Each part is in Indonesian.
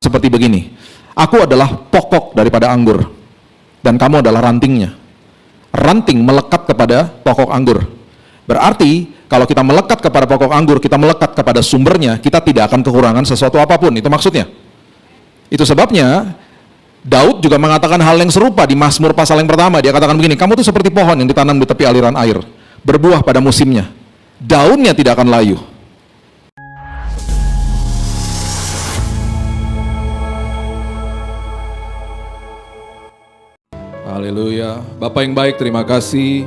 seperti begini. Aku adalah pokok daripada anggur, dan kamu adalah rantingnya. Ranting melekat kepada pokok anggur. Berarti, kalau kita melekat kepada pokok anggur, kita melekat kepada sumbernya, kita tidak akan kekurangan sesuatu apapun. Itu maksudnya. Itu sebabnya, Daud juga mengatakan hal yang serupa di Mazmur pasal yang pertama. Dia katakan begini, kamu tuh seperti pohon yang ditanam di tepi aliran air, berbuah pada musimnya, daunnya tidak akan layu. Haleluya. Bapak yang baik, terima kasih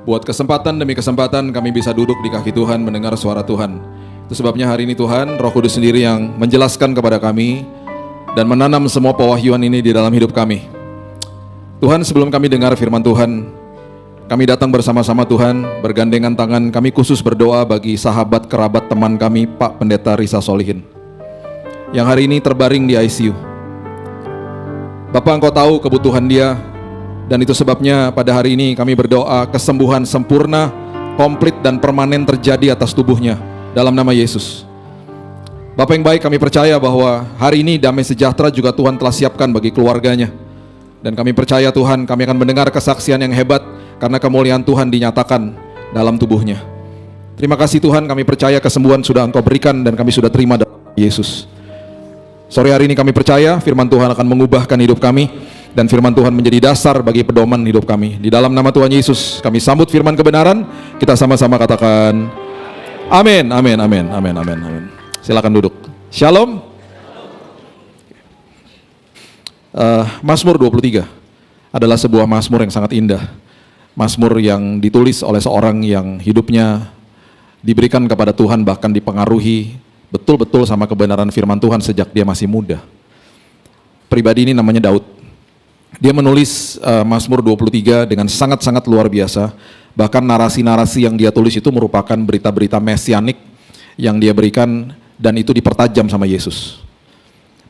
buat kesempatan demi kesempatan kami bisa duduk di kaki Tuhan mendengar suara Tuhan. Itu sebabnya hari ini Tuhan, Roh Kudus sendiri yang menjelaskan kepada kami dan menanam semua pewahyuan ini di dalam hidup kami. Tuhan, sebelum kami dengar firman Tuhan, kami datang bersama-sama Tuhan, bergandengan tangan, kami khusus berdoa bagi sahabat, kerabat, teman kami, Pak Pendeta Risa Solihin, yang hari ini terbaring di ICU. Bapak, Engkau tahu kebutuhan dia, dan itu sebabnya pada hari ini kami berdoa kesembuhan sempurna, komplit dan permanen terjadi atas tubuhnya, dalam nama Yesus. Bapak yang baik, kami percaya bahwa hari ini damai sejahtera juga Tuhan telah siapkan bagi keluarganya. Dan kami percaya Tuhan, kami akan mendengar kesaksian yang hebat karena kemuliaan Tuhan dinyatakan dalam tubuhnya. Terima kasih Tuhan, kami percaya kesembuhan sudah Engkau berikan dan kami sudah terima dalam Yesus. Sore hari ini kami percaya firman Tuhan akan mengubahkan hidup kami dan firman Tuhan menjadi dasar bagi pedoman hidup kami. Di dalam nama Tuhan Yesus, kami sambut firman kebenaran, kita sama-sama katakan amin, amin, amin, amin, amin, amin. Silakan duduk. Shalom. Mazmur 23 adalah sebuah mazmur yang sangat indah. Mazmur yang ditulis oleh seorang yang hidupnya diberikan kepada Tuhan, bahkan dipengaruhi betul-betul sama kebenaran firman Tuhan sejak dia masih muda. Pribadi ini namanya Daud. Dia menulis Mazmur 23 dengan sangat-sangat luar biasa. Bahkan narasi-narasi yang dia tulis itu merupakan berita-berita mesianik yang dia berikan, dan itu dipertajam sama Yesus.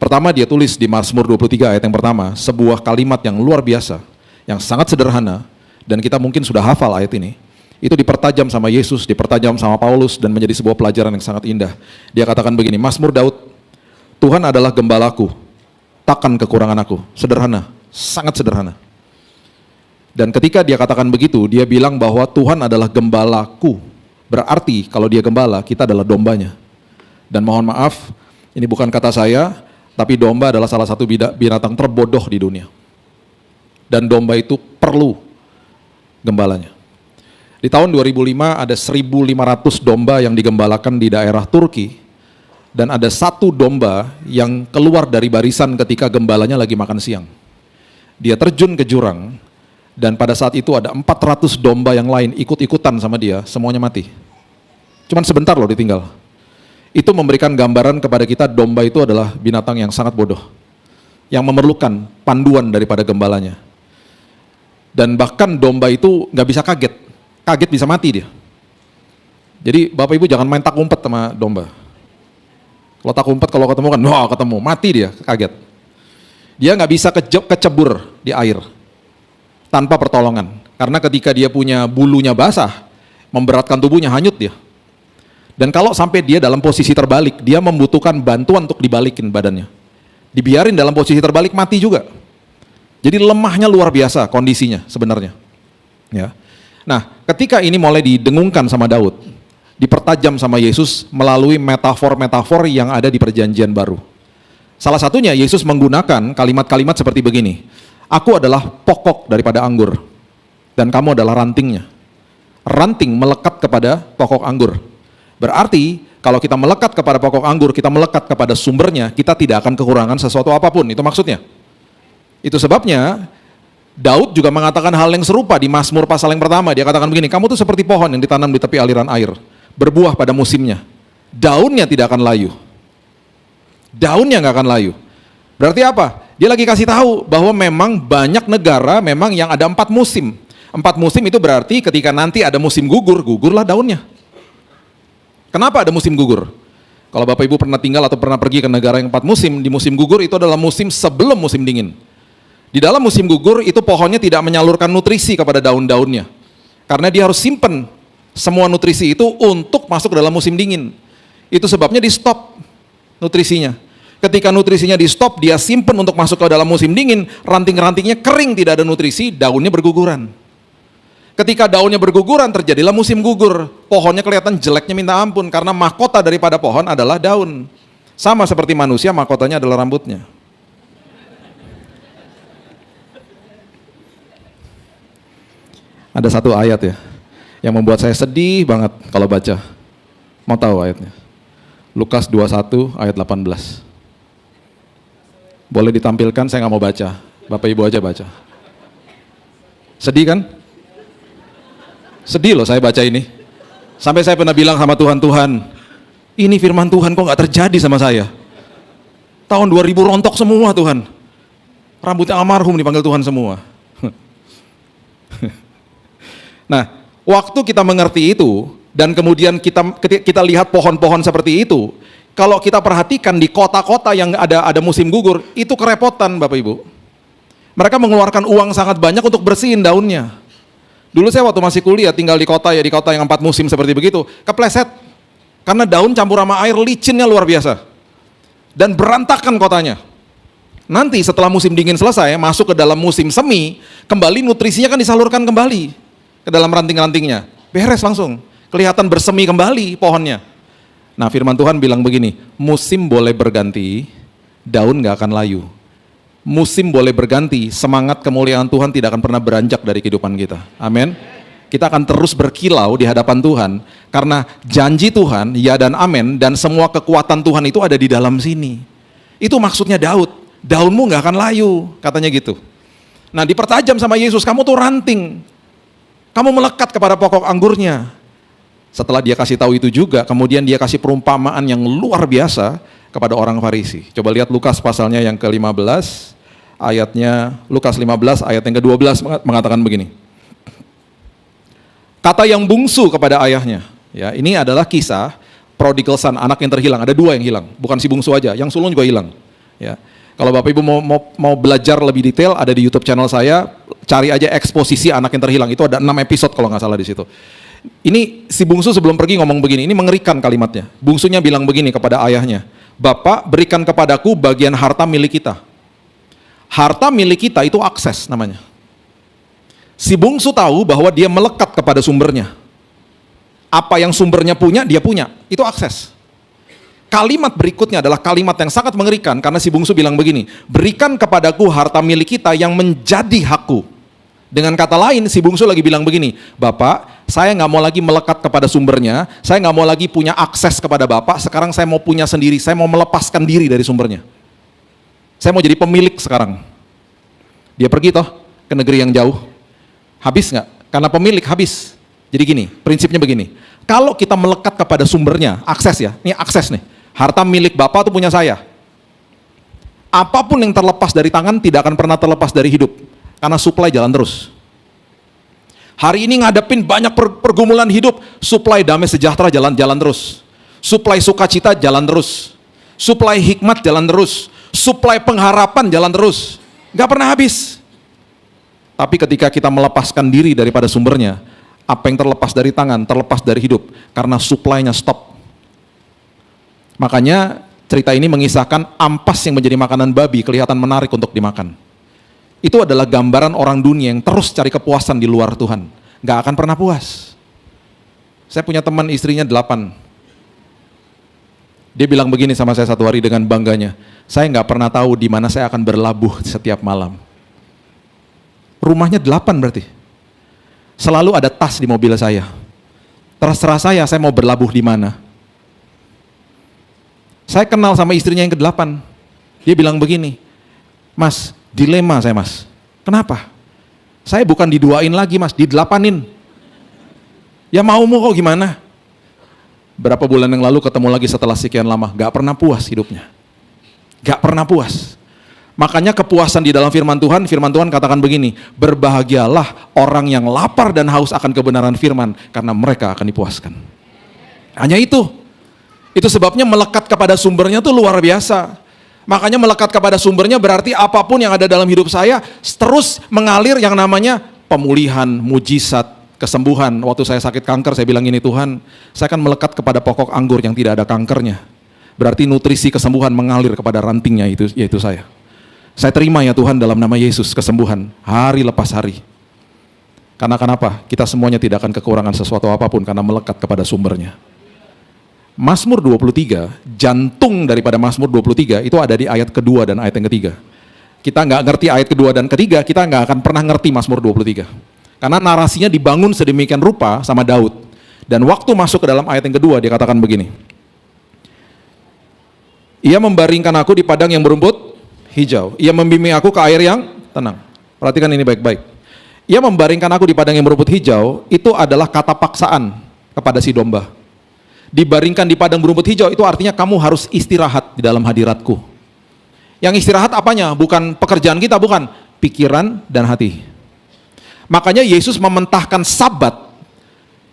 Pertama dia tulis di Mazmur 23 ayat yang pertama, sebuah kalimat yang luar biasa, yang sangat sederhana, dan kita mungkin sudah hafal ayat ini. Itu dipertajam sama Yesus, dipertajam sama Paulus, dan menjadi sebuah pelajaran yang sangat indah. Dia katakan begini, Mazmur Daud, Tuhan adalah gembalaku, takkan kekurangan aku. Sederhana, sangat sederhana. Dan ketika dia katakan begitu, dia bilang bahwa Tuhan adalah gembalaku. Berarti kalau dia gembala, kita adalah dombanya. Dan mohon maaf, ini bukan kata saya, tapi domba adalah salah satu binatang terbodoh di dunia. Dan domba itu perlu gembalanya. Di tahun 2005 ada 1.500 domba yang digembalakan di daerah Turki, dan ada satu domba yang keluar dari barisan ketika gembalanya lagi makan siang. Dia terjun ke jurang, dan pada saat itu ada 400 domba yang lain ikut-ikutan sama dia, semuanya mati. Cuman sebentar loh ditinggal. Itu memberikan gambaran kepada kita domba itu adalah binatang yang sangat bodoh, yang memerlukan panduan daripada gembalanya. Dan bahkan domba itu nggak bisa kaget bisa mati dia. Jadi Bapak Ibu jangan main tak umpet sama domba. Kalau tak umpet kalau ketemu kan, wah ketemu, mati dia, kaget. Dia nggak bisa kecebur di air tanpa pertolongan, karena ketika dia punya bulunya basah, memberatkan tubuhnya, hanyut dia. Dan kalau sampai dia dalam posisi terbalik, dia membutuhkan bantuan untuk dibalikin badannya. Dibiarin dalam posisi terbalik, mati juga. Jadi lemahnya luar biasa kondisinya sebenarnya. Ya. Nah, ketika ini mulai didengungkan sama Daud, dipertajam sama Yesus melalui metafor-metafor yang ada di Perjanjian Baru. Salah satunya Yesus menggunakan kalimat-kalimat seperti begini. Aku adalah pokok daripada anggur, dan kamu adalah rantingnya. Ranting melekat kepada pokok anggur. Berarti kalau kita melekat kepada pokok anggur, kita melekat kepada sumbernya, kita tidak akan kekurangan sesuatu apapun. Itu maksudnya. Itu sebabnya Daud juga mengatakan hal yang serupa di Mazmur pasal yang pertama. Dia katakan begini, kamu tuh seperti pohon yang ditanam di tepi aliran air, berbuah pada musimnya, daunnya tidak akan layu. Daunnya nggak akan layu. Berarti apa? Dia lagi kasih tahu bahwa memang banyak negara memang yang ada 4 musim. 4 musim itu berarti ketika nanti ada musim gugur, gugurlah daunnya. Kenapa ada musim gugur? Kalau Bapak Ibu pernah tinggal atau pernah pergi ke negara yang 4 musim, di musim gugur itu adalah musim sebelum musim dingin. Di dalam musim gugur itu pohonnya tidak menyalurkan nutrisi kepada daun-daunnya. Karena dia harus simpen semua nutrisi itu untuk masuk ke dalam musim dingin. Itu sebabnya di stop nutrisinya. Ketika nutrisinya di stop, dia simpen untuk masuk ke dalam musim dingin, ranting-rantingnya kering, tidak ada nutrisi, daunnya berguguran. Ketika daunnya berguguran, terjadilah musim gugur. Pohonnya kelihatan jeleknya minta ampun, karena mahkota daripada pohon adalah daun. Sama seperti manusia, mahkotanya adalah rambutnya. Ada satu ayat ya, yang membuat saya sedih banget kalau baca. Mau tahu ayatnya? Lukas 21 ayat 18. Boleh ditampilkan, saya nggak mau baca. Bapak Ibu aja baca. Sedih kan? Sedih loh saya baca ini. Sampai saya pernah bilang sama Tuhan, Tuhan, ini firman Tuhan kok nggak terjadi sama saya. Tahun 2000 rontok semua Tuhan. Rambutnya almarhum dipanggil Tuhan semua. Nah, waktu kita mengerti itu, dan kemudian kita lihat pohon-pohon seperti itu, kalau kita perhatikan di kota-kota yang ada musim gugur, itu kerepotan Bapak Ibu. Mereka mengeluarkan uang sangat banyak untuk bersihin daunnya. Dulu saya waktu masih kuliah tinggal di kota yang 4 musim seperti begitu, kepleset. Karena daun campur sama air, licinnya luar biasa. Dan berantakan kotanya. Nanti setelah musim dingin selesai, masuk ke dalam musim semi, kembali nutrisinya kan disalurkan kembali ke dalam ranting-rantingnya, beres langsung, kelihatan bersemi kembali pohonnya. Nah firman Tuhan bilang begini, musim boleh berganti, daun gak akan layu. Musim boleh berganti, semangat kemuliaan Tuhan tidak akan pernah beranjak dari kehidupan kita. Amin. Kita akan terus berkilau di hadapan Tuhan, karena janji Tuhan, ya dan amin, dan semua kekuatan Tuhan itu ada di dalam sini. Itu maksudnya Daud, daunmu gak akan layu, katanya gitu. Nah dipertajam sama Yesus, kamu tuh ranting. Kamu melekat kepada pokok anggurnya. Setelah dia kasih tahu itu juga, kemudian dia kasih perumpamaan yang luar biasa kepada orang Farisi. Coba lihat Lukas pasalnya yang ke-15, ayatnya, Lukas 15 ayat yang ke-12 mengatakan begini. Kata yang bungsu kepada ayahnya, ya ini adalah kisah prodigal son, anak yang terhilang. Ada 2 yang hilang, bukan si bungsu aja, yang sulung juga hilang. Ya. Kalau Bapak Ibu mau belajar lebih detail, ada di YouTube channel saya, cari aja eksposisi anak yang terhilang. Itu ada 6 episode kalau nggak salah di situ. Ini si bungsu sebelum pergi ngomong begini, ini mengerikan kalimatnya. Bungsunya bilang begini kepada ayahnya, Bapak berikan kepadaku bagian harta milik kita. Harta milik kita itu akses namanya. Si bungsu tahu bahwa dia melekat kepada sumbernya. Apa yang sumbernya punya, dia punya. Itu akses. Kalimat berikutnya adalah kalimat yang sangat mengerikan, karena si bungsu bilang begini, berikan kepadaku harta milik kita yang menjadi hakku. Dengan kata lain, si bungsu lagi bilang begini, Bapak, saya nggak mau lagi melekat kepada sumbernya, saya nggak mau lagi punya akses kepada Bapak, sekarang saya mau punya sendiri, saya mau melepaskan diri dari sumbernya. Saya mau jadi pemilik sekarang. Dia pergi toh ke negeri yang jauh. Habis nggak? Karena pemilik habis. Jadi gini, prinsipnya begini, kalau kita melekat kepada sumbernya, akses ya, ini akses nih, harta milik Bapak itu punya saya. Apapun yang terlepas dari tangan tidak akan pernah terlepas dari hidup, karena supply jalan terus. Hari ini ngadepin banyak pergumulan hidup, supply damai sejahtera jalan terus. Supply sukacita jalan terus. Supply hikmat jalan terus. Supply pengharapan jalan terus. Gak pernah habis. Tapi ketika kita melepaskan diri daripada sumbernya, apa yang terlepas dari tangan, terlepas dari hidup, karena supply-nya stop. Makanya cerita ini mengisahkan ampas yang menjadi makanan babi kelihatan menarik untuk dimakan. Itu adalah gambaran orang dunia yang terus cari kepuasan di luar Tuhan. Gak akan pernah puas. Saya punya teman istrinya 8. Dia bilang begini sama saya satu hari dengan bangganya, saya gak pernah tahu di mana saya akan berlabuh setiap malam. Rumahnya 8 berarti. Selalu ada tas di mobil saya. Terserah saya mau berlabuh di mana. Saya kenal sama istrinya yang ke-8. Dia bilang begini, Mas, dilema saya Mas. Kenapa? Saya bukan diduain lagi Mas, di-8-in. Ya maumu kok gimana? Berapa bulan yang lalu ketemu lagi setelah sekian lama, gak pernah puas hidupnya. Gak pernah puas. Makanya kepuasan di dalam firman Tuhan katakan begini, berbahagialah orang yang lapar dan haus akan kebenaran firman, karena mereka akan dipuaskan. Hanya itu. Itu sebabnya melekat kepada sumbernya itu luar biasa. Makanya melekat kepada sumbernya berarti apapun yang ada dalam hidup saya terus mengalir yang namanya pemulihan, mujizat, kesembuhan. Waktu saya sakit kanker, saya bilang ini, Tuhan, saya akan melekat kepada pokok anggur yang tidak ada kankernya. berarti nutrisi kesembuhan mengalir kepada rantingnya itu, yaitu saya. Saya terima ya Tuhan dalam nama Yesus kesembuhan hari lepas hari. Karena kenapa? Kita semuanya tidak akan kekurangan sesuatu apapun karena melekat kepada sumbernya. Mazmur 23, jantung daripada Mazmur 23 itu ada di ayat kedua dan ayat yang ketiga. Kita nggak ngerti ayat kedua dan ketiga, kita nggak akan pernah ngerti Mazmur 23. Karena narasinya dibangun sedemikian rupa sama Daud. Dan waktu masuk ke dalam ayat yang kedua, dia katakan begini. Ia membaringkan aku di padang yang berumput hijau. Ia membimbing aku ke air yang tenang. Perhatikan ini baik-baik. Ia membaringkan aku di padang yang berumput hijau, itu adalah kata paksaan kepada si domba. Dibaringkan di padang berumput hijau itu artinya kamu harus istirahat di dalam hadiratku. Yang istirahat apanya? Bukan pekerjaan kita, bukan. Pikiran dan hati. Makanya Yesus mementahkan Sabat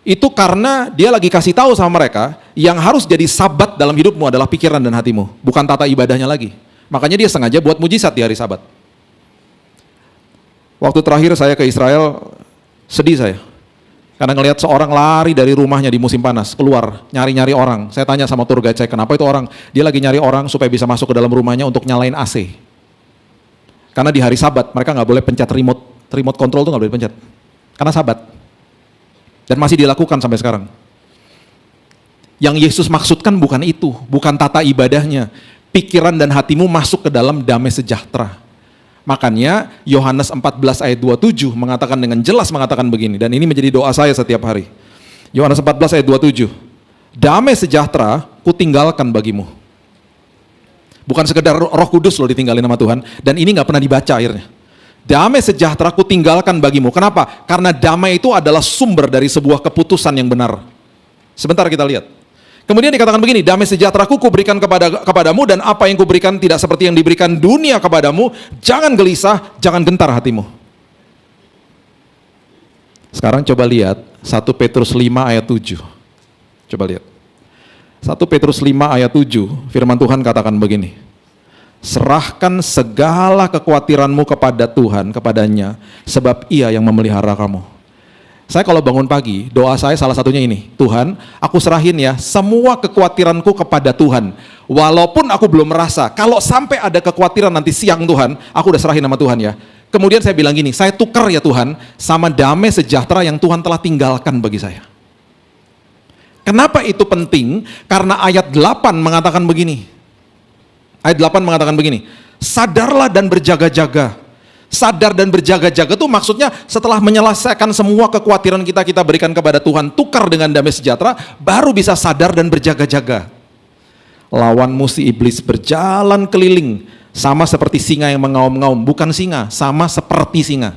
itu karena dia lagi kasih tahu sama mereka yang harus jadi Sabat dalam hidupmu adalah pikiran dan hatimu, bukan tata ibadahnya lagi. Makanya dia sengaja buat mujizat di hari Sabat. Waktu terakhir saya ke Israel, sedih saya. Karena ngelihat seorang lari dari rumahnya di musim panas, keluar, nyari-nyari orang. Saya tanya sama tour guide saya, kenapa itu orang? Dia lagi nyari orang supaya bisa masuk ke dalam rumahnya untuk nyalain AC. Karena di hari Sabat, mereka nggak boleh pencet remote control itu nggak boleh pencet. Karena Sabat. Dan masih dilakukan sampai sekarang. Yang Yesus maksudkan bukan itu, bukan tata ibadahnya. Pikiran dan hatimu masuk ke dalam damai sejahtera. Makanya Yohanes 14 ayat 27 mengatakan dengan jelas mengatakan begini, dan ini menjadi doa saya setiap hari. Yohanes 14 ayat 27. Damai sejahtera kutinggalkan bagimu. Bukan sekedar Roh Kudus loh ditinggalin sama Tuhan, dan ini nggak pernah dibaca akhirnya. Damai sejahtera kutinggalkan bagimu. Kenapa? Karena damai itu adalah sumber dari sebuah keputusan yang benar. Sebentar kita lihat. Kemudian dikatakan begini, damai sejahteraku kuberikan kepadamu dan apa yang kuberikan tidak seperti yang diberikan dunia kepadamu. Jangan gelisah, jangan gentar hatimu. Sekarang coba lihat 1 Petrus 5 ayat 7. Coba lihat. 1 Petrus 5 ayat 7, firman Tuhan katakan begini. Serahkan segala kekhawatiranmu kepada Tuhan, kepadanya, sebab Ia yang memelihara kamu. Saya kalau bangun pagi, doa saya salah satunya ini, Tuhan, aku serahin ya semua kekhawatiranku kepada Tuhan. Walaupun aku belum merasa, kalau sampai ada kekhawatiran nanti siang Tuhan, aku udah serahin sama Tuhan ya. Kemudian saya bilang gini, saya tukar ya Tuhan sama damai sejahtera yang Tuhan telah tinggalkan bagi saya. Kenapa itu penting? Karena ayat 8 mengatakan begini. Ayat 8 mengatakan begini, sadarlah dan berjaga-jaga. Sadar dan berjaga-jaga itu maksudnya setelah menyelesaikan semua kekhawatiran kita berikan kepada Tuhan, tukar dengan damai sejahtera, baru bisa sadar dan berjaga-jaga. Lawanmu si iblis berjalan keliling, sama seperti singa yang mengaum-ngaum, bukan singa, sama seperti singa.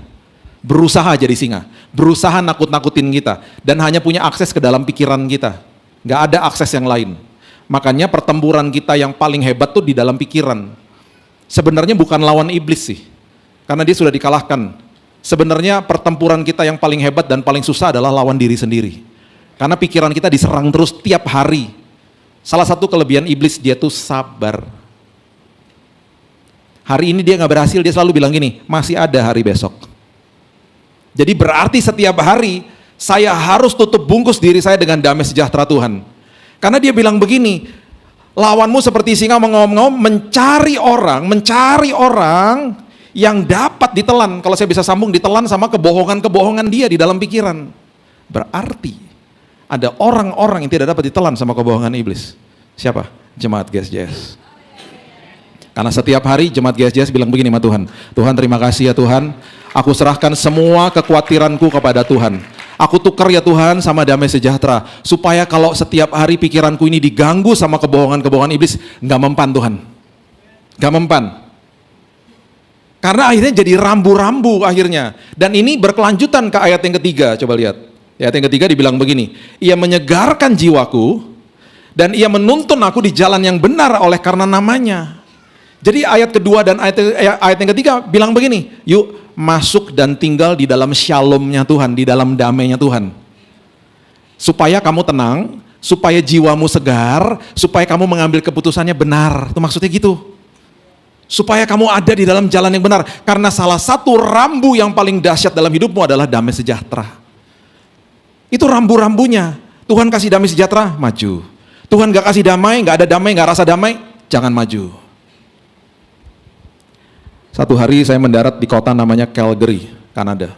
Berusaha jadi singa, berusaha nakut-nakutin kita, dan hanya punya akses ke dalam pikiran kita. Gak ada akses yang lain. Makanya pertempuran kita yang paling hebat tuh di dalam pikiran. Sebenarnya bukan lawan iblis sih, karena dia sudah dikalahkan. Sebenarnya pertempuran kita yang paling hebat dan paling susah adalah lawan diri sendiri. Karena pikiran kita diserang terus tiap hari. Salah satu kelebihan iblis, dia tuh sabar. Hari ini dia nggak berhasil, dia selalu bilang gini, masih ada hari besok. Jadi berarti setiap hari saya harus tutup bungkus diri saya dengan damai sejahtera Tuhan. Karena dia bilang begini, lawanmu seperti singa mengaum-ngaum, mencari orang yang dapat ditelan. Kalau saya bisa sambung, ditelan sama kebohongan-kebohongan dia di dalam pikiran. Berarti ada orang-orang yang tidak dapat ditelan sama kebohongan iblis. Siapa? Jemaat GSJS. Karena setiap hari jemaat GSJS bilang begini sama Tuhan, Tuhan terima kasih ya Tuhan, aku serahkan semua kekhawatiranku kepada Tuhan. Aku tukar ya Tuhan sama damai sejahtera, supaya kalau setiap hari pikiranku ini diganggu sama kebohongan-kebohongan iblis, nggak mempan Tuhan. Nggak mempan. Karena akhirnya jadi rambu-rambu akhirnya. Dan ini berkelanjutan ke ayat yang ketiga, coba lihat. Ayat yang ketiga dibilang begini, ia menyegarkan jiwaku, dan ia menuntun aku di jalan yang benar oleh karena namanya. Jadi ayat kedua dan ayat yang ketiga bilang begini, yuk masuk dan tinggal di dalam shalomnya Tuhan, di dalam damainya Tuhan. Supaya kamu tenang, supaya jiwamu segar, supaya kamu mengambil keputusannya benar. Itu maksudnya gitu. Supaya kamu ada di dalam jalan yang benar. Karena salah satu rambu yang paling dahsyat dalam hidupmu adalah damai sejahtera. Itu rambu-rambunya. Tuhan kasih damai sejahtera, maju. Tuhan gak kasih damai, gak ada damai, gak rasa damai, jangan maju. Satu hari saya mendarat di kota namanya Calgary, Kanada.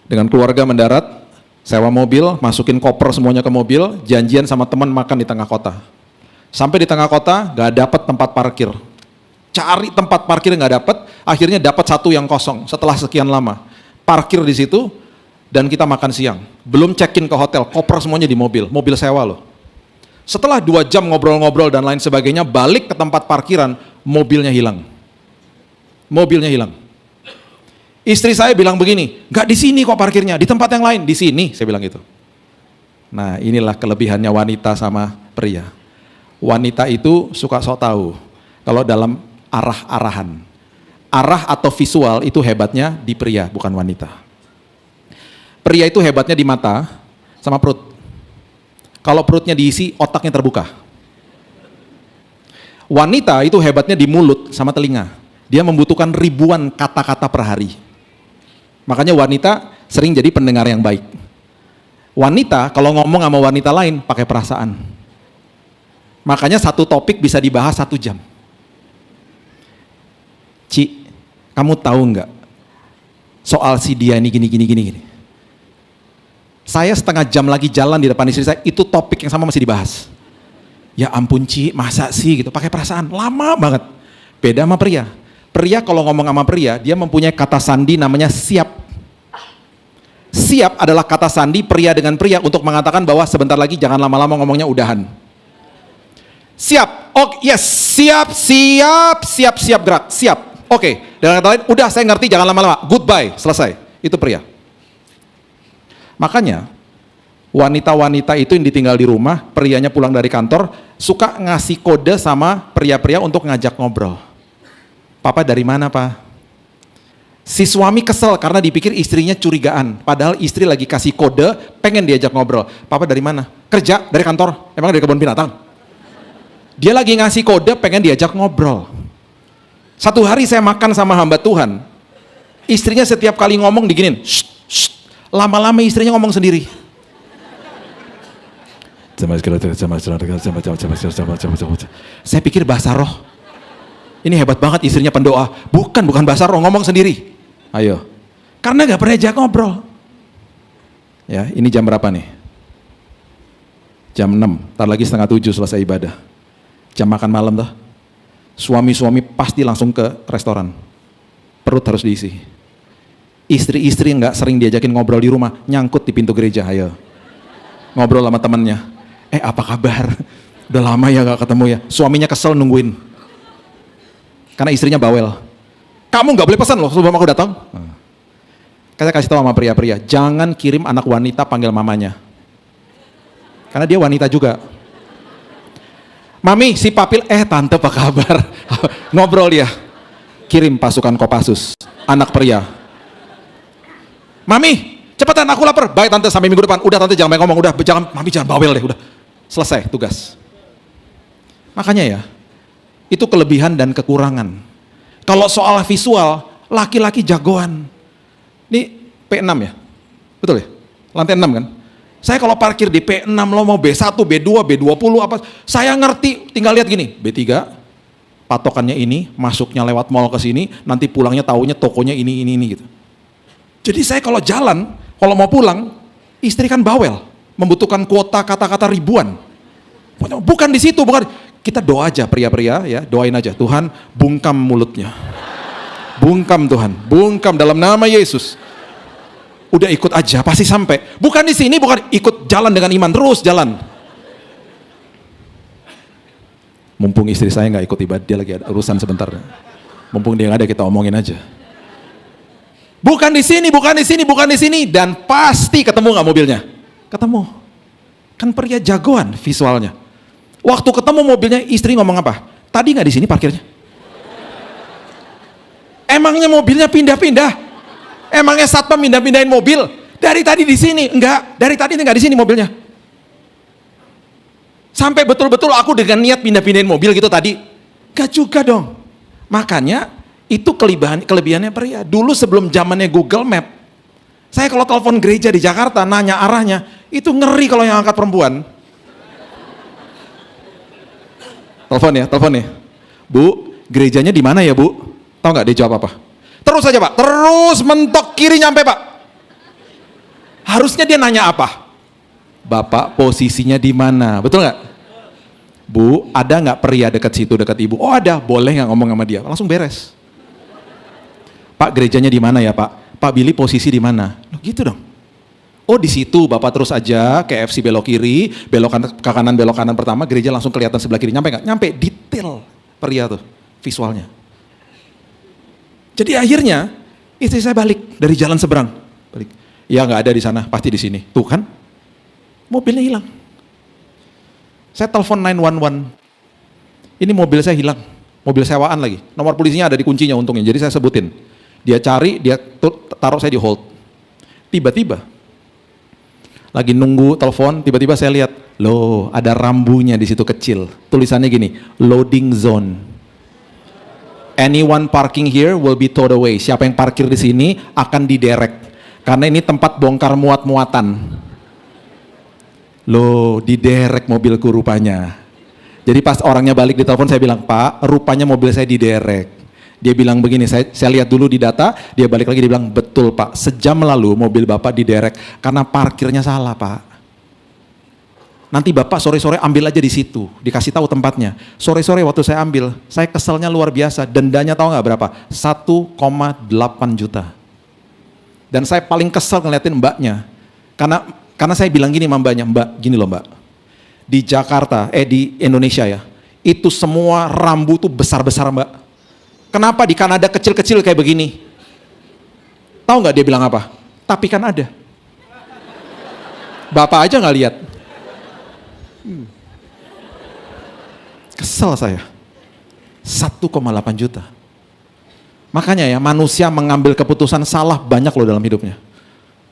Dengan keluarga mendarat, sewa mobil, masukin koper semuanya ke mobil, janjian sama teman makan di tengah kota. Sampai di tengah kota, gak dapat tempat parkir. Cari tempat parkir gak dapat, akhirnya dapat satu yang kosong setelah sekian lama. Parkir di situ, dan kita makan siang. Belum check-in ke hotel, koper semuanya di mobil sewa loh. Setelah 2 jam ngobrol-ngobrol dan lain sebagainya, balik ke tempat parkiran, mobilnya hilang. Mobilnya hilang. Istri saya bilang begini, nggak di sini kok parkirnya, di tempat yang lain. Di sini, saya bilang gitu. Nah, inilah kelebihannya wanita sama pria. Wanita itu suka sok tahu. Kalau dalam arah-arahan. Arah atau visual itu hebatnya di pria, bukan wanita. Pria itu hebatnya di mata sama perut. Kalau perutnya diisi, otaknya terbuka. Wanita itu hebatnya di mulut sama telinga. Dia membutuhkan ribuan kata-kata per hari. Makanya wanita sering jadi pendengar yang baik. Wanita kalau ngomong sama wanita lain pakai perasaan. Makanya satu topik bisa dibahas 1 jam. Ci, kamu tahu nggak soal si dia ini gini. Saya setengah jam lagi jalan di depan istri saya, itu topik yang sama masih dibahas. Ya ampun Ci, masa sih gitu, pakai perasaan, lama banget. Beda sama pria. Pria kalau ngomong sama pria, dia mempunyai kata sandi namanya siap. Siap adalah kata sandi pria dengan pria untuk mengatakan bahwa sebentar lagi jangan lama-lama ngomongnya udahan. Siap, oh yes, siap gerak, siap. Oke, dengan kata lain, udah saya ngerti jangan lama-lama, goodbye, selesai. Itu pria. Makanya wanita-wanita itu yang ditinggal di rumah, prianya pulang dari kantor, suka ngasih kode sama pria-pria untuk ngajak ngobrol. Papa dari mana, Pak? Si suami kesel karena dipikir istrinya curigaan, padahal istri lagi kasih kode, pengen diajak ngobrol. Papa dari mana? Kerja, dari kantor, emang dari kebun binatang? Dia lagi ngasih kode, pengen diajak ngobrol. Satu hari saya makan sama hamba Tuhan, istrinya setiap kali ngomong diginin, shh. Lama-lama istrinya ngomong sendiri. Saya pikir bahasa roh. Ini hebat banget istrinya pendoa. Bukan bahasa roh, ngomong sendiri. Ayo. Karena gak pernah ajak ngobrol. Ya, ini jam berapa nih? Jam 6. Ntar lagi 6:30 selesai ibadah. Jam makan malam tuh. Suami-suami pasti langsung ke restoran. Perut harus diisi. Istri-istri yang gak sering diajakin ngobrol di rumah, nyangkut di pintu gereja, ayo. Ngobrol sama temennya. Apa kabar? Udah lama ya gak ketemu ya. Suaminya kesel nungguin. Karena istrinya bawel. Kamu gak boleh pesan loh sebelum aku datang. Saya kasih tahu sama pria-pria, jangan kirim anak wanita panggil mamanya. Karena dia wanita juga. Mami, si Papil, tante apa kabar? Ngobrol dia. Kirim pasukan Kopassus, anak pria. Mami, cepetan aku lapar. Baik tante, sampai minggu depan. Udah tante jangan banyak ngomong, mami jangan bawel deh, udah. Selesai tugas. Makanya ya, itu kelebihan dan kekurangan. Kalau soal visual, laki-laki jagoan. Ini P6 ya? Betul ya? Lantai 6 kan? Saya kalau parkir di P6 lo mau B1, B2, B20 apa, saya ngerti, tinggal lihat gini, B3, patokannya ini, masuknya lewat mall ke sini, nanti pulangnya taunya tokonya ini gitu. Jadi saya kalau jalan, kalau mau pulang, istri kan bawel, membutuhkan kuota kata-kata ribuan. Bukan di situ, bukan. Kita doa aja pria-pria ya, doain aja, Tuhan bungkam mulutnya. Bungkam Tuhan, bungkam dalam nama Yesus. Udah ikut aja, pasti sampai. Bukan di sini, bukan ikut jalan dengan iman, terus jalan. Mumpung istri saya nggak ikut ibadah, dia lagi ada urusan sebentar. Mumpung dia nggak ada, kita omongin aja. Bukan di sini, dan pasti ketemu nggak mobilnya? Ketemu. Kan pria jagoan visualnya. Waktu ketemu mobilnya, istri ngomong apa? Tadi nggak di sini parkirnya? Emangnya mobilnya pindah-pindah? Emangnya satpam pindah-pindahin mobil? Dari tadi di sini? Enggak, dari tadi nggak di sini mobilnya. Sampai betul-betul aku dengan niat pindah-pindahin mobil gitu tadi? Gak juga dong. Makanya itu kelebihannya pria. Dulu sebelum zamannya Google Map, saya kalau telepon gereja di Jakarta nanya arahnya, itu ngeri kalau yang angkat perempuan. Telepon ya. Bu, gerejanya di mana ya Bu? Tahu nggak dia jawab apa? Terus aja Pak, terus mentok kiri nyampe Pak. Harusnya dia nanya apa? Bapak posisinya di mana? Betul nggak? Bu, ada nggak pria dekat situ, dekat ibu? Oh ada, boleh nggak ngomong sama dia? Langsung beres. Pak, gerejanya di mana ya Pak? Pak Billy posisi di mana? Loh, gitu dong. Oh di situ, Bapak terus aja ke FC belok kiri, belok kanan pertama, gereja langsung kelihatan sebelah kiri. Nyampe nggak? Nyampe, detail pria tuh, visualnya. Jadi akhirnya istri saya balik dari jalan seberang. Balik. Ya nggak ada di sana, pasti di sini. Tuh kan, mobilnya hilang. Saya telepon 911. Ini mobil saya hilang, mobil sewaan lagi. Nomor polisinya ada di kuncinya untungnya, jadi saya sebutin. Dia cari, dia taruh saya di hold. Tiba-tiba, lagi nunggu telepon, tiba-tiba saya lihat, loh ada rambunya di situ kecil. Tulisannya gini, loading zone. Anyone parking here will be towed away. Siapa yang parkir di sini akan diderek. Karena ini tempat bongkar muat-muatan. Loh, diderek mobilku rupanya. Jadi pas orangnya balik di telepon, saya bilang, Pak, rupanya mobil saya diderek. Dia bilang begini, saya lihat dulu di data, dia balik lagi, dia bilang, betul Pak, sejam lalu mobil Bapak diderek karena parkirnya salah Pak. Nanti Bapak sore-sore ambil aja di situ, dikasih tahu tempatnya. Sore-sore waktu saya ambil, saya keselnya luar biasa, dendanya tahu nggak berapa? 1,8 juta. Dan saya paling kesel ngeliatin mbaknya, karena saya bilang gini sama mbaknya, Mbak, gini loh Mbak, di Jakarta, di Indonesia ya, itu semua rambu tuh besar-besar Mbak. Kenapa di Kanada kecil-kecil kayak begini? Tahu nggak dia bilang apa? Tapi kan ada. Bapak aja nggak lihat. Kesel saya. 1,8 juta. Makanya ya, manusia mengambil keputusan salah banyak loh dalam hidupnya.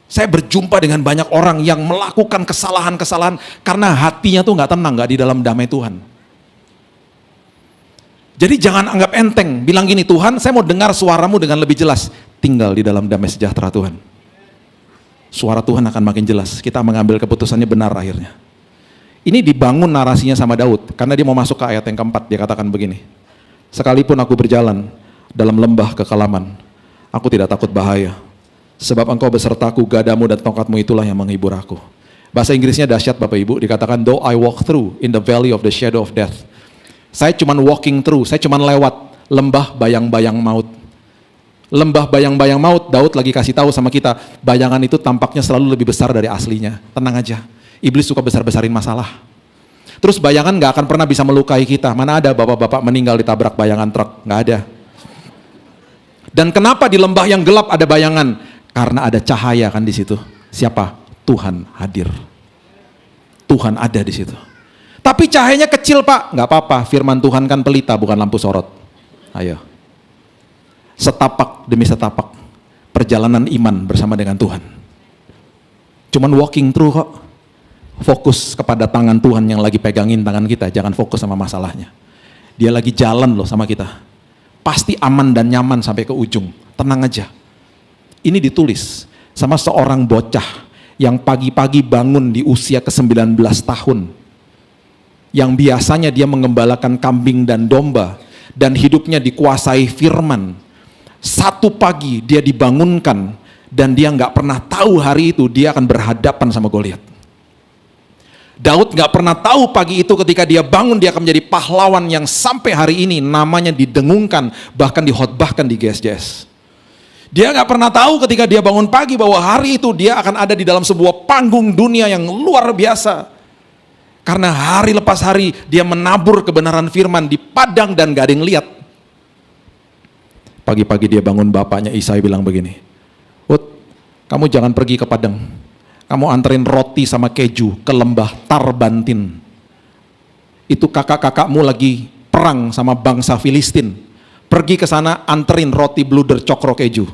Saya berjumpa dengan banyak orang yang melakukan kesalahan-kesalahan karena hatinya tuh nggak tenang, nggak di dalam damai Tuhan. Jadi jangan anggap enteng, bilang gini, Tuhan saya mau dengar suaramu dengan lebih jelas. Tinggal di dalam damai sejahtera Tuhan. Suara Tuhan akan makin jelas, kita mengambil keputusannya benar akhirnya. Ini dibangun narasinya sama Daud, karena dia mau masuk ke ayat yang keempat, dia katakan begini. Sekalipun aku berjalan dalam lembah kekelaman, aku tidak takut bahaya. Sebab engkau besertaku, gadamu dan tongkatmu itulah yang menghibur aku. Bahasa Inggrisnya dahsyat Bapak Ibu, dikatakan, though I walk through in the valley of the shadow of death. Saya cuman walking through, saya cuman lewat lembah bayang-bayang maut. Lembah bayang-bayang maut, Daud lagi kasih tahu sama kita, bayangan itu tampaknya selalu lebih besar dari aslinya. Tenang aja, iblis suka besar-besarin masalah. Terus bayangan gak akan pernah bisa melukai kita. Mana ada bapak-bapak meninggal ditabrak bayangan truk, gak ada. Dan kenapa di lembah yang gelap ada bayangan? Karena ada cahaya kan di situ. Siapa? Tuhan hadir. Tuhan ada di situ. Tapi cahayanya kecil Pak, nggak apa-apa, firman Tuhan kan pelita bukan lampu sorot. Ayo. Setapak demi setapak, perjalanan iman bersama dengan Tuhan. Cuman walking through kok. Fokus kepada tangan Tuhan yang lagi pegangin tangan kita, jangan fokus sama masalahnya. Dia lagi jalan loh sama kita. Pasti aman dan nyaman sampai ke ujung, tenang aja. Ini ditulis sama seorang bocah yang pagi-pagi bangun di usia ke-19 tahun. Yang biasanya dia mengembalakan kambing dan domba dan hidupnya dikuasai firman. Satu pagi dia dibangunkan dan dia nggak pernah tahu hari itu dia akan berhadapan sama Goliat. Daud nggak pernah tahu pagi itu ketika dia bangun dia akan menjadi pahlawan yang sampai hari ini namanya didengungkan bahkan dihotbahkan di GSJS. Dia nggak pernah tahu ketika dia bangun pagi bahwa hari itu dia akan ada di dalam sebuah panggung dunia yang luar biasa. Karena hari lepas hari dia menabur kebenaran firman di padang dan gak ada yang lihat. Pagi-pagi dia bangun, bapaknya Isai bilang begini, Ut, kamu jangan pergi ke padang. Kamu anterin roti sama keju ke lembah Tarbantin. Itu kakak-kakakmu lagi perang sama bangsa Filistin. Pergi ke sana anterin roti bluder cokro keju.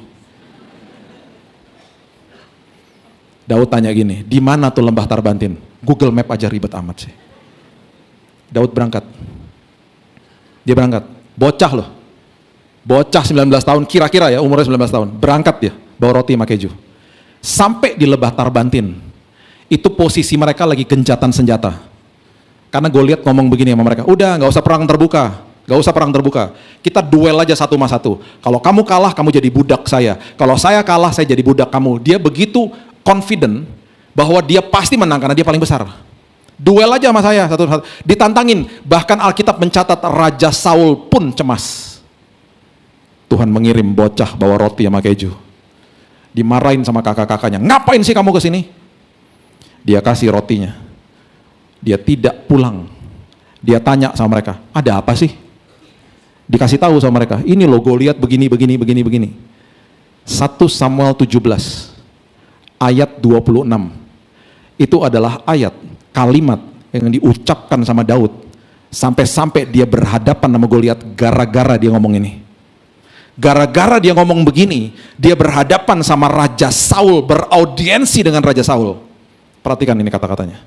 Daud tanya gini, di mana tuh lembah Tarbantin? Google Map aja ribet amat sih. Daud berangkat. Dia berangkat. Bocah loh. Bocah 19 tahun, kira-kira ya umurnya 19 tahun. Berangkat dia, bawa roti sama keju. Sampai di lembah Tarbantin. Itu posisi mereka lagi gencatan senjata. Karena Goliat ngomong begini sama mereka, udah nggak usah perang terbuka, nggak usah perang terbuka. Kita duel aja satu sama satu. Kalau kamu kalah, kamu jadi budak saya. Kalau saya kalah, saya jadi budak kamu. Dia begitu confident bahwa dia pasti menang karena dia paling besar. Duel aja sama saya satu-satu. Ditantangin. Bahkan Alkitab mencatat Raja Saul pun cemas. Tuhan mengirim bocah bawa roti sama keju. Dimarahin sama kakak-kakaknya. Ngapain sih kamu kesini? Dia kasih rotinya. Dia tidak pulang. Dia tanya sama mereka, ada apa sih? Dikasih tahu sama mereka, ini loh Goliat begini. 1 Samuel 17 ayat 26. Itu adalah ayat, kalimat yang diucapkan sama Daud sampai-sampai dia berhadapan sama Goliat gara-gara dia ngomong ini. Gara-gara dia ngomong begini, dia berhadapan sama Raja Saul, beraudiensi dengan Raja Saul. Perhatikan ini kata-katanya.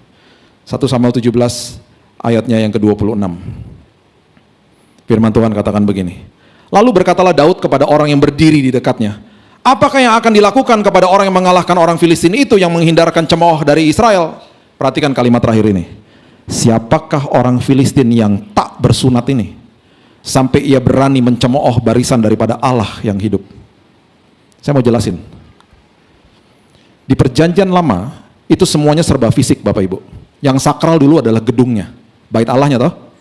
1 Samuel 17 ayatnya yang ke-26. Firman Tuhan katakan begini. Lalu berkatalah Daud kepada orang yang berdiri di dekatnya, apakah yang akan dilakukan kepada orang yang mengalahkan orang Filistin itu yang menghindarkan cemooh dari Israel? Perhatikan kalimat terakhir ini. Siapakah orang Filistin yang tak bersunat ini sampai ia berani mencemooh barisan daripada Allah yang hidup? Saya mau jelasin. Di perjanjian lama itu semuanya serba fisik, Bapak Ibu. Yang sakral dulu adalah gedungnya, bait Allahnya toh.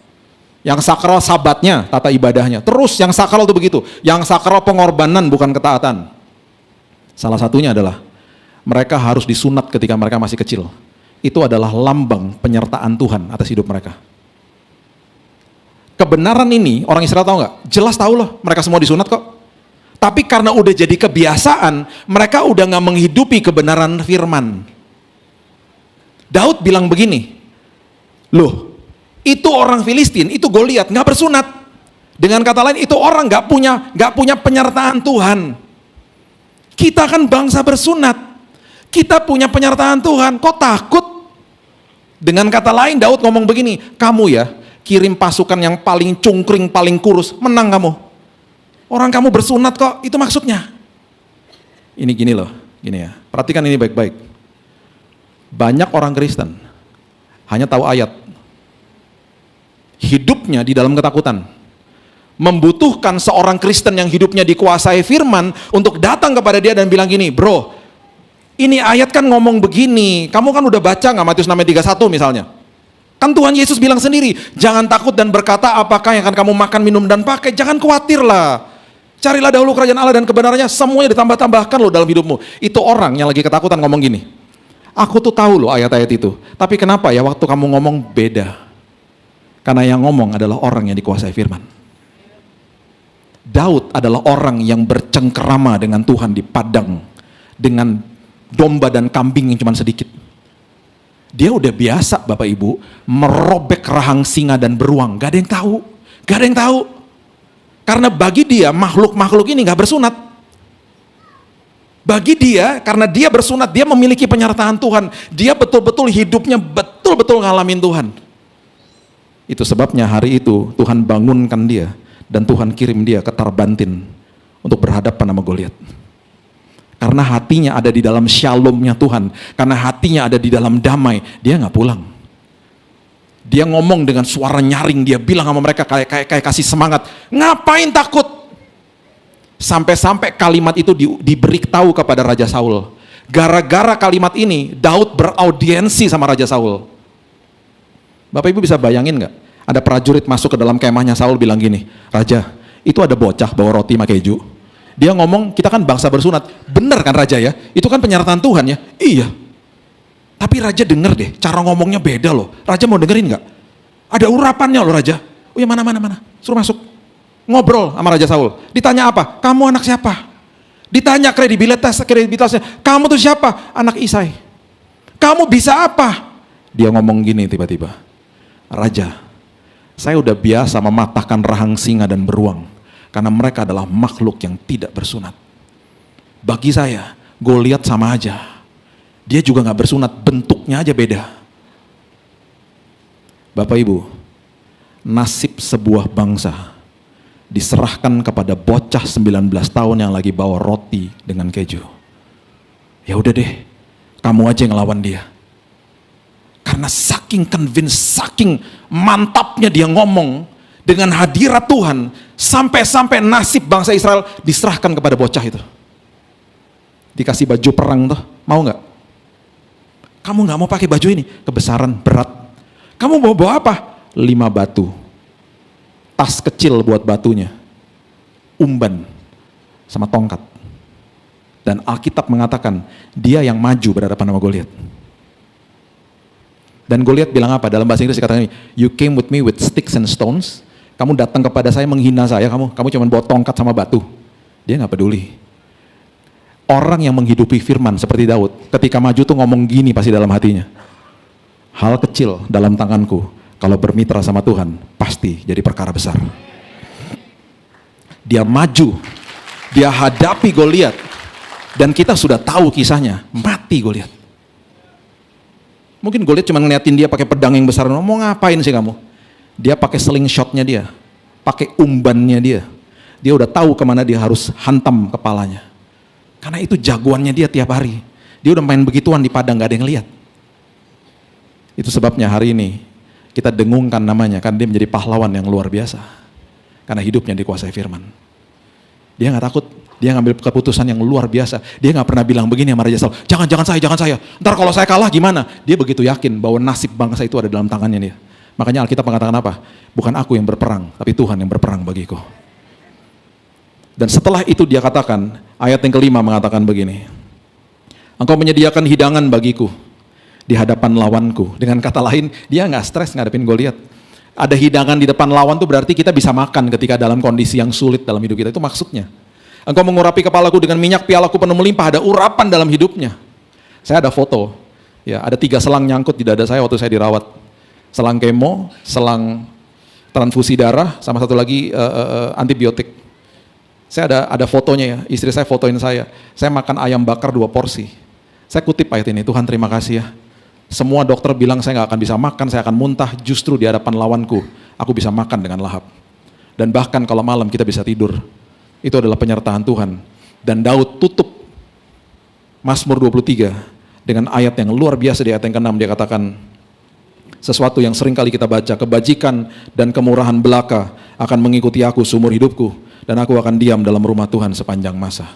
Yang sakral sabatnya, tata ibadahnya. Terus yang sakral itu begitu. Yang sakral pengorbanan bukan ketaatan. Salah satunya adalah mereka harus disunat ketika mereka masih kecil. Itu adalah lambang penyertaan Tuhan atas hidup mereka. Kebenaran ini orang Israel tahu nggak? Jelas tahu loh, mereka semua disunat kok. Tapi karena udah jadi kebiasaan, mereka udah nggak menghidupi kebenaran firman. Daud bilang begini, loh, itu orang Filistin, itu Goliat, nggak bersunat. Dengan kata lain, itu orang nggak punya penyertaan Tuhan. Kita kan bangsa bersunat, kita punya penyertaan Tuhan. Kok takut? Dengan kata lain, Daud ngomong begini, kamu ya kirim pasukan yang paling cungkring, paling kurus, menang kamu. Orang kamu bersunat kok, itu maksudnya. Ini gini loh, gini ya. Perhatikan ini baik-baik. Banyak orang Kristen hanya tahu ayat, hidupnya di dalam ketakutan. Membutuhkan seorang Kristen yang hidupnya dikuasai firman untuk datang kepada dia dan bilang gini, bro, ini ayat kan ngomong begini, kamu kan udah baca nggak Matius 6:31 misalnya? Kan Tuhan Yesus bilang sendiri, jangan takut dan berkata apakah yang akan kamu makan, minum, dan pakai. Jangan khawatir lah. Carilah dahulu kerajaan Allah dan kebenarannya, semuanya ditambah-tambahkan loh dalam hidupmu. Itu orang yang lagi ketakutan ngomong gini, aku tuh tahu loh ayat-ayat itu, tapi kenapa ya waktu kamu ngomong beda? Karena yang ngomong adalah orang yang dikuasai firman. Daud adalah orang yang bercengkerama dengan Tuhan di padang, dengan domba dan kambing yang cuma sedikit. Dia udah biasa Bapak Ibu, merobek rahang singa dan beruang, gak ada yang tahu. Gak ada yang tahu. Karena bagi dia, makhluk-makhluk ini gak bersunat. Bagi dia, karena dia bersunat, dia memiliki penyertaan Tuhan. Dia betul-betul hidupnya, betul-betul ngalamin Tuhan. Itu sebabnya hari itu, Tuhan bangunkan dia, dan Tuhan kirim dia ke Tarbantin, untuk berhadapan sama Goliat. Karena hatinya ada di dalam shalomnya Tuhan, karena hatinya ada di dalam damai, dia gak pulang. Dia ngomong dengan suara nyaring, dia bilang sama mereka kayak kasih semangat, ngapain takut? Sampai-sampai kalimat itu diberitahu kepada Raja Saul. Gara-gara kalimat ini, Daud beraudiensi sama Raja Saul. Bapak Ibu bisa bayangin gak? Ada prajurit masuk ke dalam kemahnya Saul bilang gini, Raja, itu ada bocah bawa roti sama keju. Dia ngomong, kita kan bangsa bersunat. Bener kan Raja ya? Itu kan penyertaan Tuhan ya? Iya. Tapi Raja denger deh, cara ngomongnya beda loh. Raja mau dengerin gak? Ada urapannya loh Raja. Oh ya mana. Suruh masuk. Ngobrol sama Raja Saul. Ditanya apa? Kamu anak siapa? Ditanya kredibilitasnya. Kamu tuh siapa? Anak Isai. Kamu bisa apa? Dia ngomong gini tiba-tiba. Raja, saya udah biasa mematahkan rahang singa dan beruang. Karena mereka adalah makhluk yang tidak bersunat. Bagi saya, Goliat sama aja. Dia juga gak bersunat, bentuknya aja beda. Bapak Ibu, nasib sebuah bangsa diserahkan kepada bocah 19 tahun yang lagi bawa roti dengan keju. Ya udah deh, kamu aja yang ngelawan dia. Karena Karena saking convinced, saking mantapnya dia ngomong dengan hadirat Tuhan, sampai-sampai nasib bangsa Israel diserahkan kepada bocah itu. Dikasih baju perang tuh, mau nggak? Kamu nggak mau pakai baju ini, kebesaran, berat. Kamu mau bawa apa? 5 batu. Tas kecil buat batunya. Umban sama tongkat. Dan Alkitab mengatakan, dia yang maju berhadapan sama Goliat. Dan Goliat bilang apa? Dalam bahasa Inggris dikatakan, you came with me with sticks and stones. Kamu datang kepada saya menghina saya, kamu cuma bawa tongkat sama batu. Dia nggak peduli. Orang yang menghidupi firman seperti Daud, ketika maju tuh ngomong gini pasti dalam hatinya. Hal kecil dalam tanganku, kalau bermitra sama Tuhan, pasti jadi perkara besar. Dia maju, dia hadapi Goliat, dan kita sudah tahu kisahnya, mati Goliat. Mungkin Goliat cuma ngeliatin dia pakai pedang yang besar, mau ngapain sih kamu? Dia pakai slingshotnya dia, pakai umbannya dia. Dia udah tahu kemana dia harus hantam kepalanya. Karena itu jagoannya dia tiap hari. Dia udah main begituan di padang, gak ada yang lihat. Itu sebabnya hari ini kita dengungkan namanya, karena dia menjadi pahlawan yang luar biasa. Karena hidupnya dikuasai firman. Dia gak takut. Dia ngambil keputusan yang luar biasa. Dia nggak pernah bilang begini sama Raja Saul, jangan saya. Ntar kalau saya kalah gimana? Dia begitu yakin bahwa nasib bangsa itu ada dalam tangannya dia. Makanya Alkitab mengatakan apa? Bukan aku yang berperang, tapi Tuhan yang berperang bagiku. Dan setelah itu dia katakan, ayat yang kelima mengatakan begini. Engkau menyediakan hidangan bagiku di hadapan lawanku. Dengan kata lain, dia nggak stres ngadepin Goliat. Ada hidangan di depan lawan tuh berarti kita bisa makan ketika dalam kondisi yang sulit dalam hidup kita. Itu maksudnya. Engkau mengurapi kepalaku dengan minyak, pialaku penuh melimpah, ada urapan dalam hidupnya. Saya ada foto, ya ada 3 selang nyangkut di dada saya waktu saya dirawat. Selang kemo, selang transfusi darah, sama satu lagi antibiotik. Saya ada fotonya ya, istri saya fotoin saya. Saya makan ayam bakar 2 porsi. Saya kutip ayat ini, Tuhan terima kasih ya. Semua dokter bilang saya nggak akan bisa makan, saya akan muntah, justru di hadapan lawanku, aku bisa makan dengan lahap. Dan bahkan kalau malam kita bisa tidur. Itu adalah penyertaan Tuhan. Dan Daud tutup Mazmur 23 dengan ayat yang luar biasa di ayat yang ke-6. Dia katakan, sesuatu yang sering kali kita baca, kebajikan dan kemurahan belaka akan mengikuti aku seumur hidupku, dan aku akan diam dalam rumah Tuhan sepanjang masa.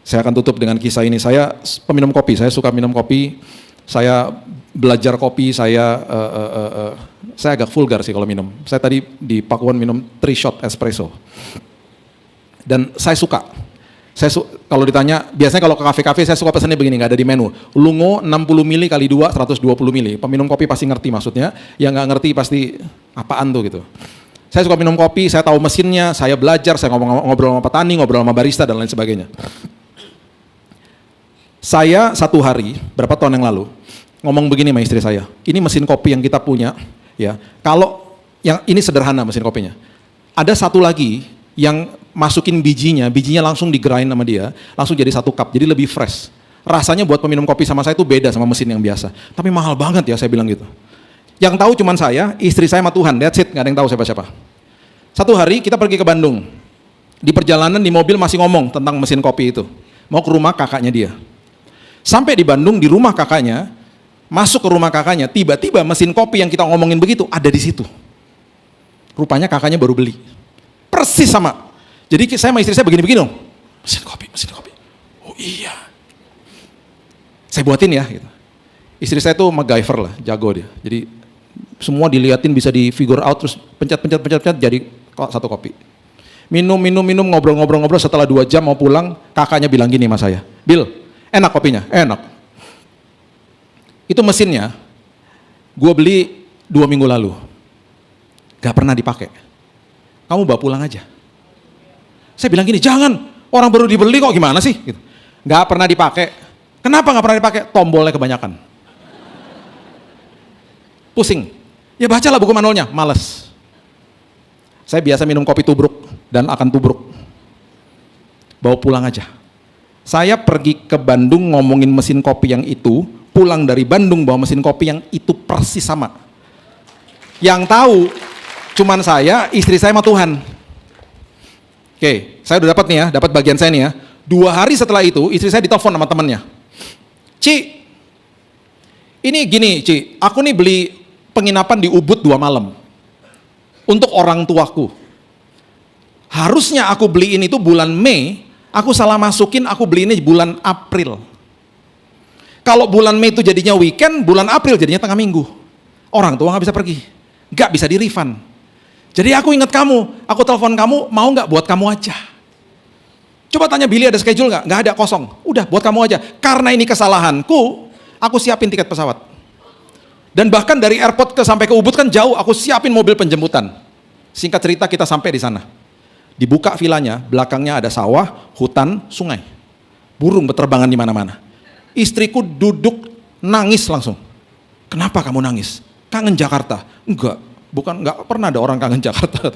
Saya akan tutup dengan kisah ini. Saya peminum kopi, saya suka minum kopi, saya belajar kopi, saya agak vulgar sih kalau minum. Saya tadi di Pakuan minum 3 shot espresso. Dan saya suka. Kalau ditanya, biasanya kalau ke kafe-kafe saya suka pesannya begini, nggak ada di menu. Lungo 60 mili kali 2, 120 mili. Peminum kopi pasti ngerti maksudnya, yang nggak ngerti pasti apaan tuh gitu. Saya suka minum kopi, saya tahu mesinnya, saya belajar, saya ngobrol sama petani, ngobrol sama barista dan lain sebagainya. Saya satu hari, berapa tahun yang lalu, ngomong begini sama istri saya, ini mesin kopi yang kita punya, ya. Kalau yang ini sederhana mesin kopinya. Ada satu lagi yang masukin bijinya langsung di-grind sama dia, langsung jadi 1 cup, jadi lebih fresh. Rasanya buat peminum kopi sama saya itu beda sama mesin yang biasa. Tapi mahal banget ya, saya bilang gitu. Yang tahu cuman saya, istri saya sama Tuhan, that's it, gak ada yang tahu siapa-siapa. Satu hari kita pergi ke Bandung. Di perjalanan di mobil masih ngomong tentang mesin kopi itu. Mau ke rumah kakaknya dia. Sampai di Bandung, di rumah kakaknya, masuk ke rumah kakaknya, tiba-tiba mesin kopi yang kita ngomongin begitu ada di situ. Rupanya kakaknya baru beli. Persis sama. Jadi saya sama istri saya begini-begini dong. Mesin kopi. Oh iya. Saya buatin ya. Gitu. Istri saya tuh MacGyver lah, jago dia. Jadi semua diliatin bisa di figure out, terus pencet jadi 1 kopi. Minum, ngobrol-ngobrol, setelah 2 jam mau pulang, kakaknya bilang gini sama saya. Bill, enak kopinya? Enak. Itu mesinnya, gue beli 2 minggu lalu. Gak pernah dipakai. Kamu bawa pulang aja. Saya bilang gini, jangan, orang baru dibeli kok gimana sih? Gitu. Gak pernah dipakai. Kenapa gak pernah dipakai? Tombolnya kebanyakan. Pusing. Ya bacalah buku manualnya, males. Saya biasa minum kopi tubruk dan akan tubruk. Bawa pulang aja. Saya pergi ke Bandung ngomongin mesin kopi yang itu, pulang dari Bandung bawa mesin kopi yang itu persis sama. Yang tahu cuman saya, istri saya sama Tuhan. Oke, saya udah dapat nih ya, dapat bagian saya nih ya. 2 hari setelah itu, istri saya ditelepon sama temannya. Ci, Ini gini, Ci, aku nih beli penginapan di Ubud 2 malam untuk orang tuaku. Harusnya aku beliin itu bulan Mei, aku salah masukin, aku beli ini bulan April. Kalau bulan Mei itu jadinya weekend, bulan April jadinya tengah minggu. Orang tua nggak bisa pergi, nggak bisa di-refund. Jadi aku ingat kamu, aku telepon kamu, mau nggak buat kamu aja. Coba tanya Billy ada schedule nggak? Nggak ada, kosong. Udah buat kamu aja. Karena ini kesalahanku, aku siapin tiket pesawat. Dan bahkan dari airport sampai ke Ubud kan jauh, aku siapin mobil penjemputan. Singkat cerita kita sampai di sana. Dibuka vilanya, belakangnya ada sawah, hutan, sungai. Burung berterbangan di mana-mana. Istriku duduk nangis langsung. Kenapa kamu nangis? Kangen Jakarta? Enggak, enggak pernah ada orang kangen Jakarta.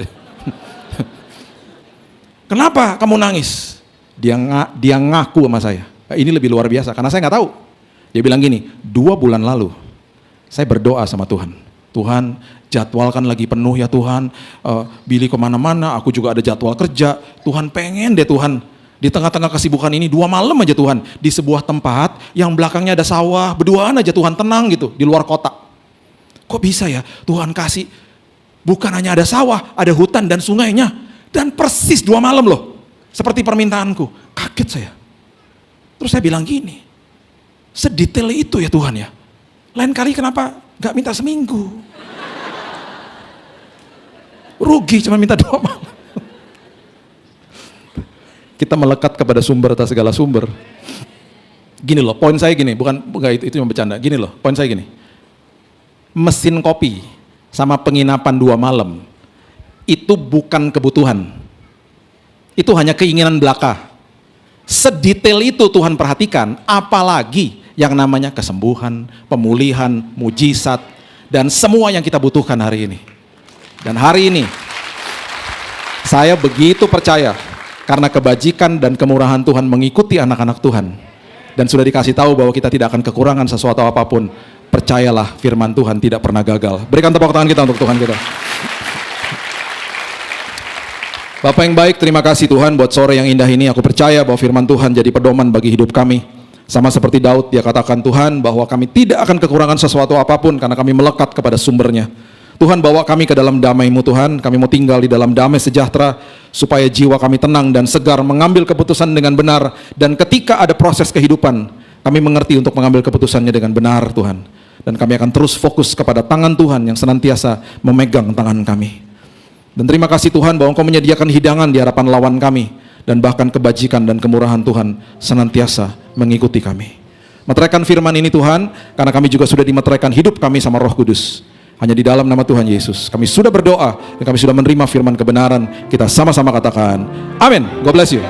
Kenapa kamu nangis? Dia ngaku sama saya. Ini lebih luar biasa karena saya nggak tahu. Dia bilang gini, 2 bulan lalu saya berdoa sama Tuhan. Tuhan, jadwal kan lagi penuh ya Tuhan, Billy kemana-mana, aku juga ada jadwal kerja. Tuhan pengen deh Tuhan, di tengah-tengah kesibukan ini 2 malam aja Tuhan, di sebuah tempat yang belakangnya ada sawah, berduaan aja Tuhan, tenang gitu, di luar kota. Kok bisa ya Tuhan kasih, bukan hanya ada sawah, ada hutan dan sungainya, dan persis 2 malam loh, seperti permintaanku. Kaget saya. Terus saya bilang gini, sedetail itu ya Tuhan ya, lain kali kenapa gak minta seminggu? Rugi cuma minta 2 malam. Kita melekat kepada sumber atas segala sumber. Gini loh, poin saya gini, bukan itu cuma bercanda. Gini loh, poin saya gini. Mesin kopi sama penginapan 2 malam itu bukan kebutuhan. Itu hanya keinginan belaka. Sedetail itu Tuhan perhatikan, apalagi yang namanya kesembuhan, pemulihan, mujizat, dan semua yang kita butuhkan hari ini. Dan hari ini, saya begitu percaya, karena kebajikan dan kemurahan Tuhan mengikuti anak-anak Tuhan. Dan sudah dikasih tahu bahwa kita tidak akan kekurangan sesuatu apapun. Percayalah firman Tuhan tidak pernah gagal. Berikan tepuk tangan kita untuk Tuhan kita. Bapak yang baik, terima kasih Tuhan buat sore yang indah ini. Aku percaya bahwa firman Tuhan jadi pedoman bagi hidup kami. Sama seperti Daud, dia katakan Tuhan bahwa kami tidak akan kekurangan sesuatu apapun karena kami melekat kepada sumbernya. Tuhan bawa kami ke dalam damai-Mu Tuhan, kami mau tinggal di dalam damai sejahtera supaya jiwa kami tenang dan segar mengambil keputusan dengan benar, dan ketika ada proses kehidupan kami mengerti untuk mengambil keputusannya dengan benar Tuhan, dan kami akan terus fokus kepada tangan Tuhan yang senantiasa memegang tangan kami. Dan terima kasih Tuhan bahwa Engkau menyediakan hidangan di hadapan lawan kami, dan bahkan kebajikan dan kemurahan Tuhan senantiasa mengikuti kami. Meteraikan firman ini Tuhan, karena kami juga sudah dimeteraikan hidup kami sama Roh Kudus. Hanya di dalam nama Tuhan Yesus kami sudah berdoa dan kami sudah menerima firman kebenaran. Kita sama-sama katakan amin. God bless you.